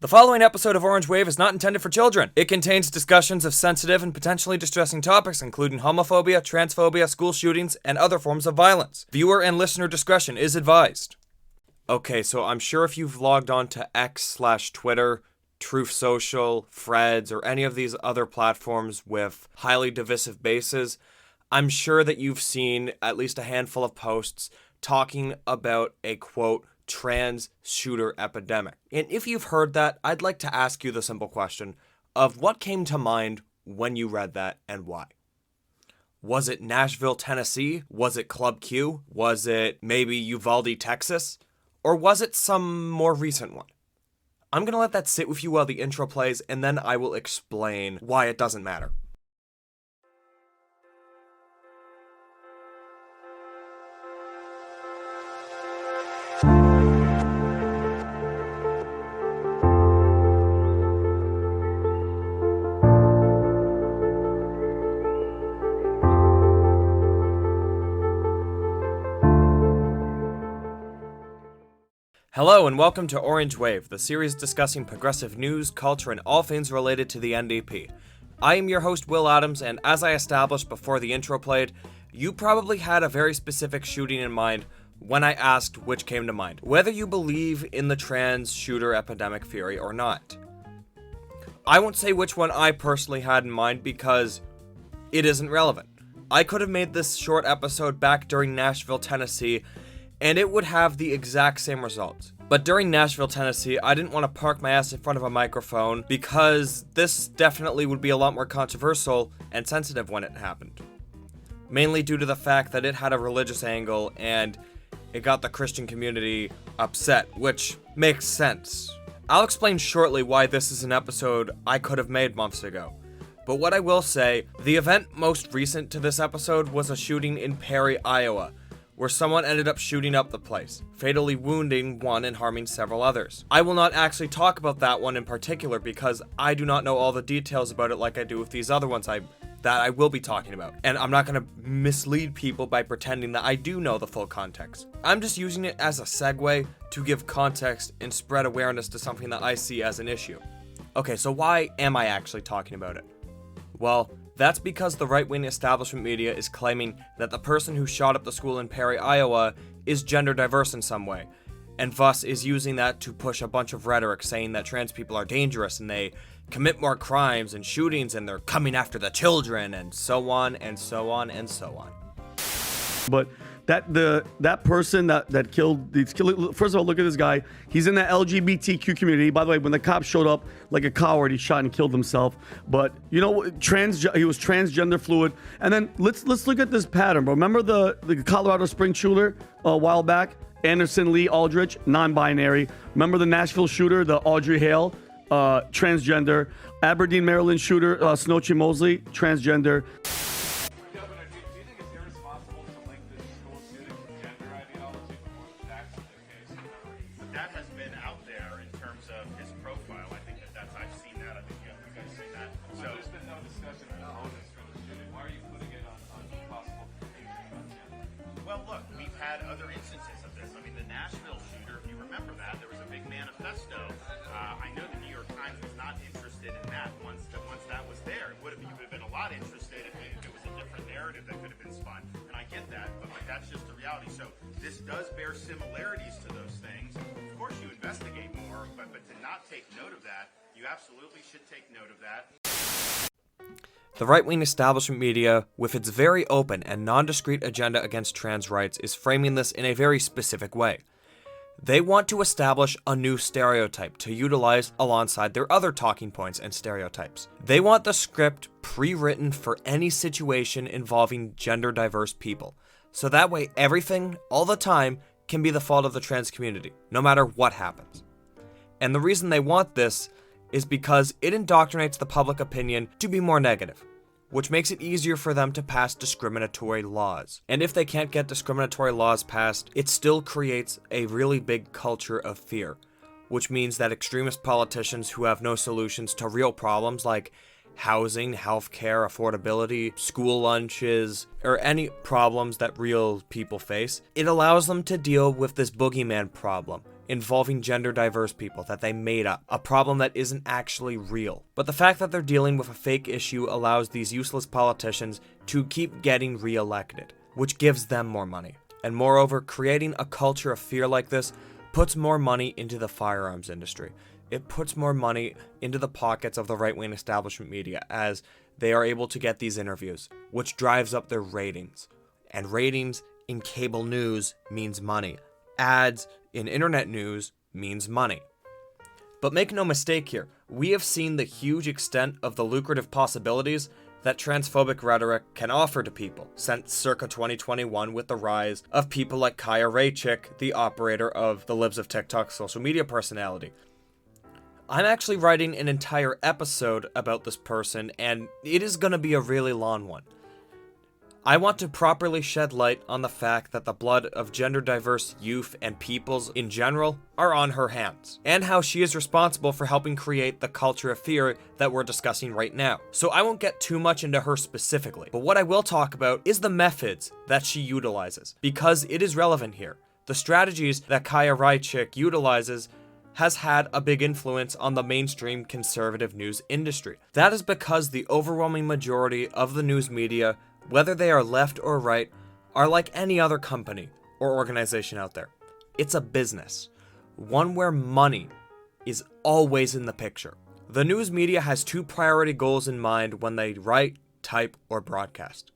The following episode of Orange Wave is not intended for children. It contains discussions of sensitive and potentially distressing topics, including homophobia, transphobia, school shootings, and other forms of violence. Viewer and listener discretion is advised. Okay, so I'm sure if you've logged on to X/Twitter, Truth Social, Freds, or any of these other platforms with highly divisive bases, I'm sure that you've seen at least a handful of posts talking about a, quote, trans shooter epidemic. And if you've heard that, I'd like to ask you the simple question of what came to mind when you read that and why. Was it Nashville, Tennessee? Was it Club Q? Was it maybe Uvalde, Texas? Or was it some more recent one? I'm going to let that sit with you while the intro plays, and then I will explain why it doesn't matter. Hello and welcome to Orange Wave, the series discussing progressive news, culture, and all things related to the NDP. I am your host, Will Adams, and as I established before the intro played, you probably had a very specific shooting in mind when I asked which came to mind, whether you believe in the trans shooter epidemic theory or not. I won't say which one I personally had in mind because it isn't relevant. I could have made this short episode back during Nashville, Tennessee, and it would have the exact same results. But during Nashville, Tennessee, I didn't want to park my ass in front of a microphone because this definitely would be a lot more controversial and sensitive when it happened. Mainly due to the fact that it had a religious angle and it got the Christian community upset, which makes sense. I'll explain shortly why this is an episode I could have made months ago. But what I will say, the event most recent to this episode was a shooting in Perry, Iowa, where someone ended up shooting up the place, fatally wounding one and harming several others. I will not actually talk about that one in particular because I do not know all the details about it like I do with these other ones that I will be talking about. And I'm not going to mislead people by pretending that I do know the full context. I'm just using it as a segue to give context and spread awareness to something that I see as an issue. Okay, so why am I actually talking about it? Well, that's because the right-wing establishment media is claiming that the person who shot up the school in Perry, Iowa is gender diverse in some way, and thus is using that to push a bunch of rhetoric saying that trans people are dangerous and they commit more crimes and shootings and they're coming after the children and so on and so on and so on. But that person that killed, first of all, look at this guy. He's in the LGBTQ community. By the way, when the cops showed up like a coward, he shot and killed himself. But you know, he was transgender fluid. And then let's look at this pattern. Remember the Colorado Springs shooter a while back? Anderson Lee Aldrich, non-binary. Remember the Nashville shooter, the Audrey Hale, transgender. Aberdeen, Maryland shooter, Snowchi Mosley, transgender. So this does bear similarities to those things. Of course, you investigate more, but to not take note of that, you absolutely should take note of that. The right-wing establishment media, with its very open and non-discreet agenda against trans rights, is framing this in a very specific way. They want to establish a new stereotype to utilize alongside their other talking points and stereotypes. They want the script pre-written for any situation involving gender-diverse people. So that way, everything, all the time, can be the fault of the trans community, no matter what happens. And the reason they want this is because it indoctrinates the public opinion to be more negative, which makes it easier for them to pass discriminatory laws. And if they can't get discriminatory laws passed, it still creates a really big culture of fear, which means that extremist politicians who have no solutions to real problems like housing, healthcare, affordability, school lunches, or any problems that real people face, it allows them to deal with this boogeyman problem involving gender diverse people that they made up, a problem that isn't actually real. But the fact that they're dealing with a fake issue allows these useless politicians to keep getting re-elected, which gives them more money. And moreover, creating a culture of fear like this puts more money into the firearms industry. It puts more money into the pockets of the right-wing establishment media as they are able to get these interviews, which drives up their ratings. And ratings in cable news means money. Ads in internet news means money. But make no mistake here, we have seen the huge extent of the lucrative possibilities that transphobic rhetoric can offer to people since circa 2021 with the rise of people like Kaya Raychik, the operator of the Libs of TikTok social media personality. I'm actually writing an entire episode about this person, and it is going to be a really long one. I want to properly shed light on the fact that the blood of gender diverse youth and peoples in general are on her hands, and how she is responsible for helping create the culture of fear that we're discussing right now. So I won't get too much into her specifically, but what I will talk about is the methods that she utilizes, because it is relevant here. The strategies that Kaya Raychik utilizes has had a big influence on the mainstream conservative news industry. That is because the overwhelming majority of the news media, whether they are left or right, are like any other company or organization out there. It's a business, one where money is always in the picture. The news media has two priority goals in mind when they write, type, or broadcast.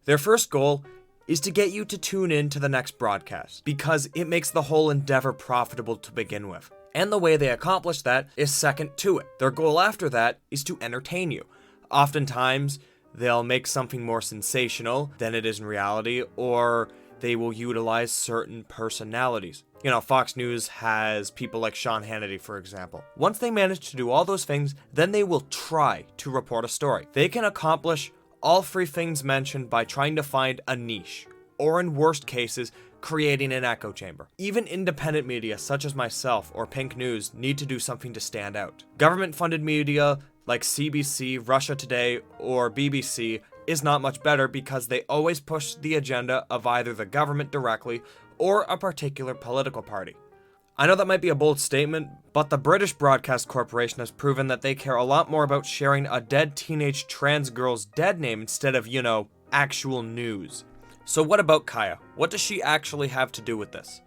Their first goal is to get you to tune in to the next broadcast, because it makes the whole endeavor profitable to begin with. And the way they accomplish that is second to it. Their goal after that is to entertain you. Oftentimes, they'll make something more sensational than it is in reality, or they will utilize certain personalities. You know, Fox News has people like Sean Hannity, for example. Once they manage to do all those things, then they will try to report a story. They can accomplish all three things mentioned by trying to find a niche, or in worst cases, creating an echo chamber. Even independent media such as myself or Pink News need to do something to stand out. Government-funded media like CBC, Russia Today, or BBC is not much better because they always push the agenda of either the government directly or a particular political party. I know that might be a bold statement, but the British Broadcast Corporation has proven that they care a lot more about sharing a dead teenage trans girl's dead name instead of, actual news. So what about Kaya? What does she actually have to do with this?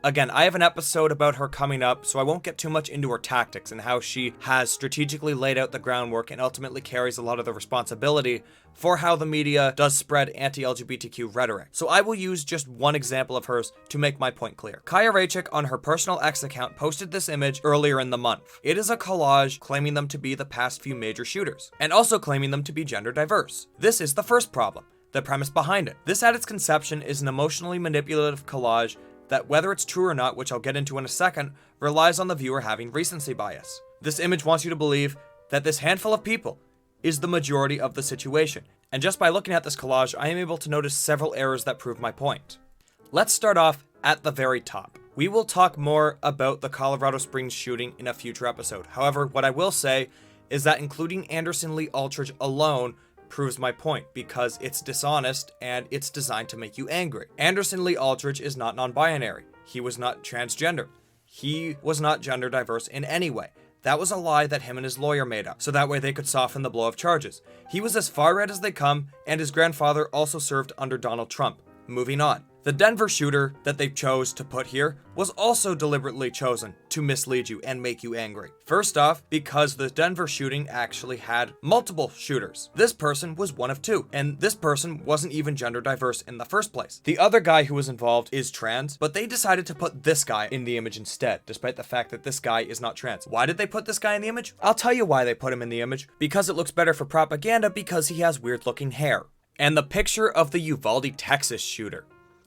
Again, I have an episode about her coming up, so I won't get too much into her tactics and how she has strategically laid out the groundwork and ultimately carries a lot of the responsibility for how the media does spread anti-LGBTQ rhetoric. So I will use just one example of hers to make my point clear. Kaya Raychik on her personal X account posted this image earlier in the month. It is a collage claiming them to be the past few major shooters, and also claiming them to be gender diverse. This is the first problem. The premise behind it. This at its conception is an emotionally manipulative collage that, whether it's true or not, which I'll get into in a second, relies on the viewer having recency bias. This image wants you to believe that this handful of people is the majority of the situation. And just by looking at this collage, I am able to notice several errors that prove my point. Let's start off at the very top. We will talk more about the Colorado Springs shooting in a future episode. However, what I will say is that including Anderson Lee Aldridge alone proves my point, because it's dishonest and it's designed to make you angry. Anderson Lee Aldridge is not non-binary. He was not transgender. He was not gender diverse in any way. That was a lie that him and his lawyer made up, so that way they could soften the blow of charges. He was as far right as they come, and his grandfather also served under Donald Trump. Moving on. The Denver shooter that they chose to put here was also deliberately chosen to mislead you and make you angry. First off, because the Denver shooting actually had multiple shooters. This person was one of two, and this person wasn't even gender diverse in the first place. The other guy who was involved is trans, but they decided to put this guy in the image instead, despite the fact that this guy is not trans. Why did they put this guy in the image? I'll tell you why they put him in the image. Because it looks better for propaganda, because he has weird looking hair. And the picture of the Uvalde, Texas shooter.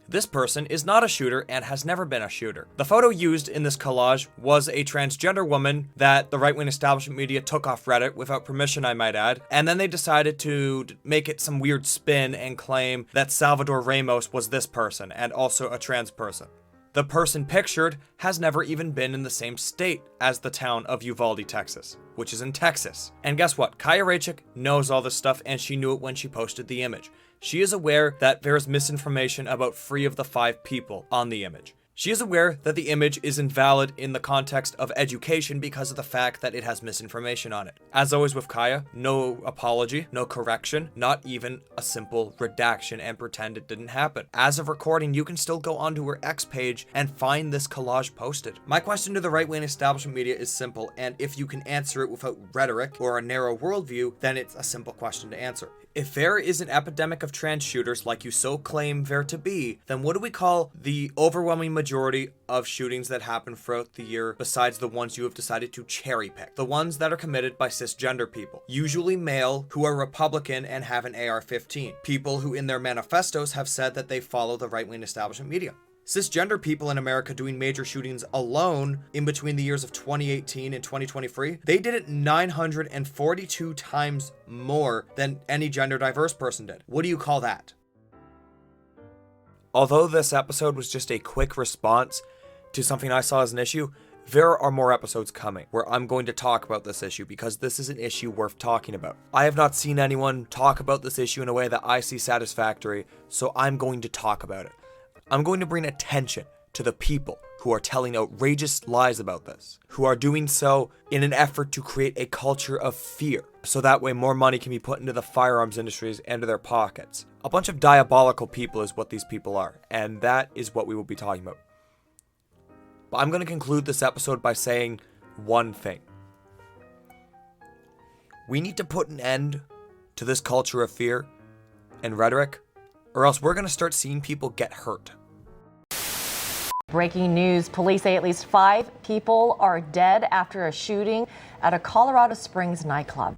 This person is not a shooter and has never been a shooter. The photo used in this collage was a transgender woman that the right-wing establishment media took off Reddit without permission, I might add, and then they decided to make it some weird spin and claim that Salvador Ramos was this person and also a trans person. The person pictured has never even been in the same state as the town of Uvalde, Texas, which is in Texas. And guess what? Kaya Raychik knows all this stuff, and she knew it when she posted the image. She is aware that there is misinformation about 3 of the 5 people on the image. She is aware that the image is invalid in the context of education because of the fact that it has misinformation on it. As always with Kaya, no apology, no correction, not even a simple redaction and pretend it didn't happen. As of recording, you can still go onto her X page and find this collage posted. My question to the right-wing establishment media is simple, and if you can answer it without rhetoric or a narrow worldview, then it's a simple question to answer. If there is an epidemic of trans shooters like you so claim there to be, then what do we call the overwhelming majority of shootings that happen throughout the year besides the ones you have decided to cherry pick? The ones that are committed by cisgender people, usually male, who are Republican and have an AR-15. People who in their manifestos have said that they follow the right-wing establishment media. Cisgender people in America doing major shootings alone in between the years of 2018 and 2023, they did it 942 times more than any gender diverse person did. What do you call that? Although this episode was just a quick response to something I saw as an issue, there are more episodes coming where I'm going to talk about this issue because this is an issue worth talking about. I have not seen anyone talk about this issue in a way that I see satisfactory, so I'm going to talk about it. I'm going to bring attention to the people who are telling outrageous lies about this, who are doing so in an effort to create a culture of fear, so that way more money can be put into the firearms industries and to their pockets. A bunch of diabolical people is what these people are, and that is what we will be talking about. But I'm going to conclude this episode by saying one thing. We need to put an end to this culture of fear and rhetoric, or else we're going to start seeing people get hurt. Breaking news, police say at least 5 people are dead after a shooting at a Colorado Springs nightclub.